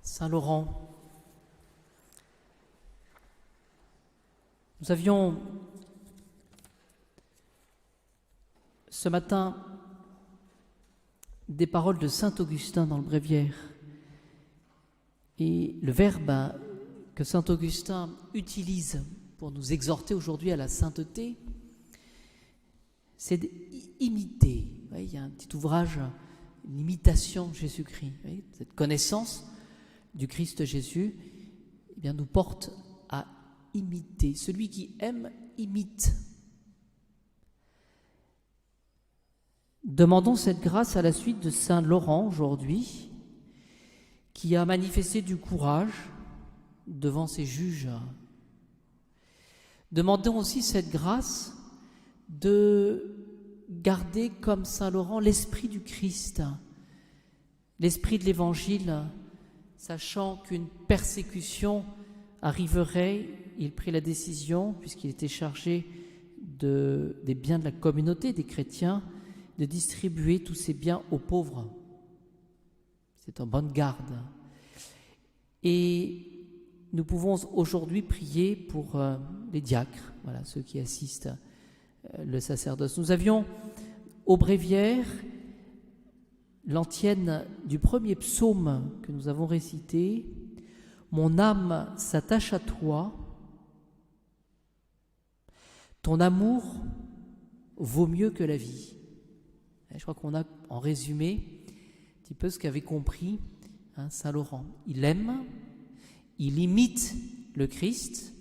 Saint Laurent. Nous avions ce matin des paroles de saint Augustin dans le Bréviaire. Et le verbe que saint Augustin utilise pour nous exhorter aujourd'hui à la sainteté, c'est d'imiter. Il y a un petit ouvrage, une imitation de Jésus-Christ. Cette connaissance du Christ Jésus nous porte à imiter. Celui qui aime, imite. Demandons cette grâce à la suite de saint Laurent aujourd'hui, qui a manifesté du courage devant ses juges. Demandons aussi cette grâce de garder comme saint Laurent l'esprit du Christ, l'esprit de l'Évangile, sachant qu'une persécution arriverait. Il prit la décision, puisqu'il était chargé des biens de la communauté, des chrétiens, de distribuer tous ces biens aux pauvres. C'est en bonne garde. Et nous pouvons aujourd'hui prier pour les diacres, voilà, ceux qui assistent le sacerdoce. Nous avions au Bréviaire l'antienne du premier psaume que nous avons récité. Mon âme s'attache à toi, ton amour vaut mieux que la vie. Je crois qu'on a en résumé un petit peu ce qu'avait compris saint Laurent. Il aime, il imite le Christ,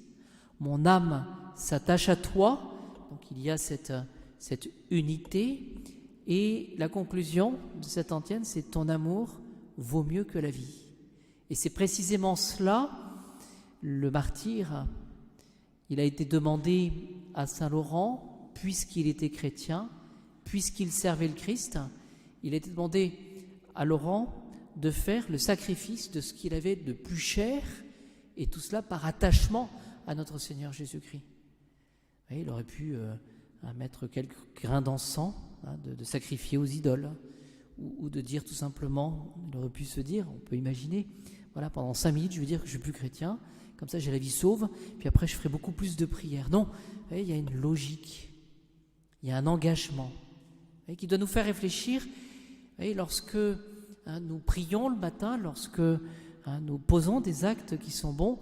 mon âme s'attache à toi, donc il y a cette unité, et la conclusion de cette antienne, c'est ton amour vaut mieux que la vie. Et c'est précisément cela, le martyr, il a été demandé à saint Laurent, puisqu'il était chrétien, puisqu'il servait le Christ, il a été demandé à Laurent de faire le sacrifice de ce qu'il avait de plus cher, et tout cela par attachement à notre Seigneur Jésus-Christ. Il aurait pu mettre quelques grains d'encens, de sacrifier aux idoles, ou de dire tout simplement, il aurait pu se dire, on peut imaginer, voilà, pendant 5 minutes, je veux dire que je ne suis plus chrétien, comme ça j'ai la vie sauve, puis après je ferai beaucoup plus de prières. Non, il y a une logique, il y a un engagement qui doit nous faire réfléchir. Lorsque nous prions le matin, lorsque nous posons des actes qui sont bons,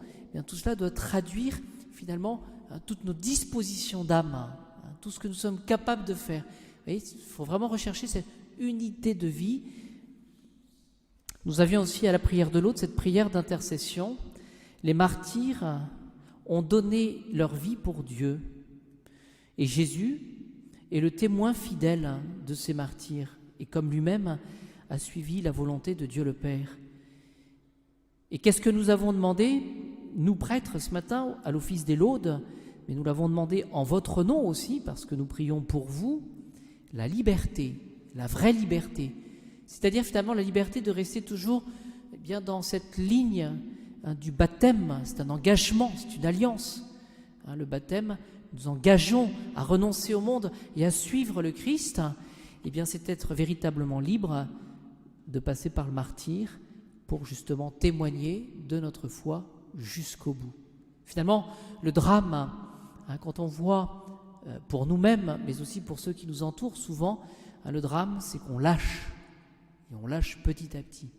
tout cela doit traduire finalement toutes nos dispositions d'âme, tout ce que nous sommes capables de faire. Il faut vraiment rechercher cette unité de vie. Nous avions aussi à la prière de l'autre cette prière d'intercession. Les martyrs ont donné leur vie pour Dieu. Et Jésus est le témoin fidèle de ces martyrs. Et comme lui-même a suivi la volonté de Dieu le Père. Et qu'est-ce que nous avons demandé, nous prêtres, ce matin, à l'office des laudes, mais nous l'avons demandé en votre nom aussi, parce que nous prions pour vous, la liberté, la vraie liberté. C'est-à-dire finalement la liberté de rester toujours dans cette ligne du baptême. C'est un engagement, c'est une alliance. Le baptême, nous engageons à renoncer au monde et à suivre le Christ. C'est être véritablement libre de passer par le martyre pour justement témoigner de notre foi jusqu'au bout. Finalement, le drame, quand on voit pour nous-mêmes, mais aussi pour ceux qui nous entourent, souvent, le drame, c'est qu'on lâche, et on lâche petit à petit.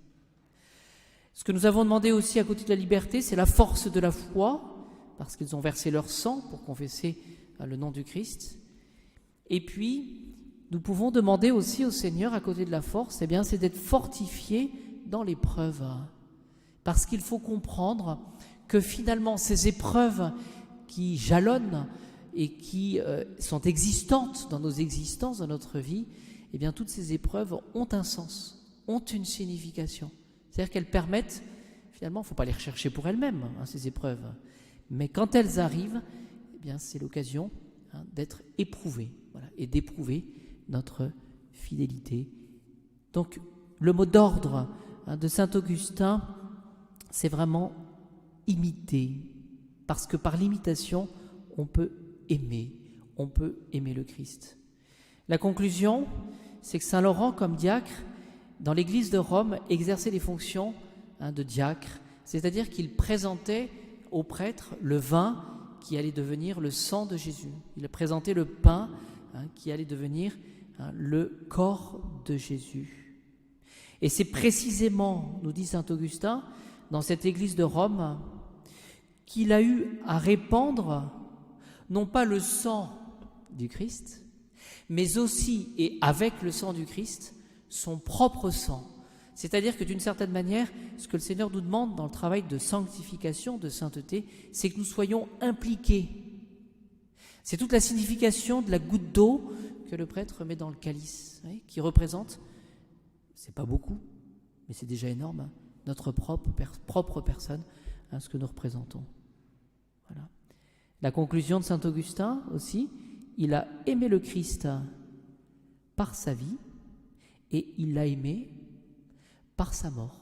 Ce que nous avons demandé aussi à côté de la liberté, c'est la force de la foi, parce qu'ils ont versé leur sang pour confesser le nom du Christ. Et puis, nous pouvons demander aussi au Seigneur, à côté de la force, c'est d'être fortifié dans l'épreuve. Parce qu'il faut comprendre que finalement, ces épreuves qui jalonnent et qui sont existantes dans nos existences, dans notre vie, toutes ces épreuves ont un sens, ont une signification. C'est-à-dire qu'elles permettent, finalement, il ne faut pas les rechercher pour elles-mêmes, ces épreuves, mais quand elles arrivent, c'est l'occasion d'être éprouvés, et d'éprouver notre fidélité. Donc, le mot d'ordre de saint Augustin, c'est vraiment imiter, parce que par l'imitation, on peut aimer le Christ. La conclusion, c'est que saint Laurent, comme diacre, dans l'Église de Rome, exerçait des fonctions de diacre, c'est-à-dire qu'il présentait au prêtre le vin qui allait devenir le sang de Jésus. Il présentait le pain qui allait devenir le corps de Jésus. Et c'est précisément, nous dit saint Augustin, dans cette église de Rome, qu'il a eu à répandre non pas le sang du Christ, mais aussi, et avec le sang du Christ, son propre sang. C'est-à-dire que d'une certaine manière, ce que le Seigneur nous demande dans le travail de sanctification, de sainteté, c'est que nous soyons impliqués. C'est toute la signification de la goutte d'eau que le prêtre met dans le calice, qui représente, c'est pas beaucoup, mais c'est déjà énorme, notre propre personne, ce que nous représentons. Voilà. La conclusion de saint Augustin aussi, il a aimé le Christ par sa vie et il l'a aimé par sa mort.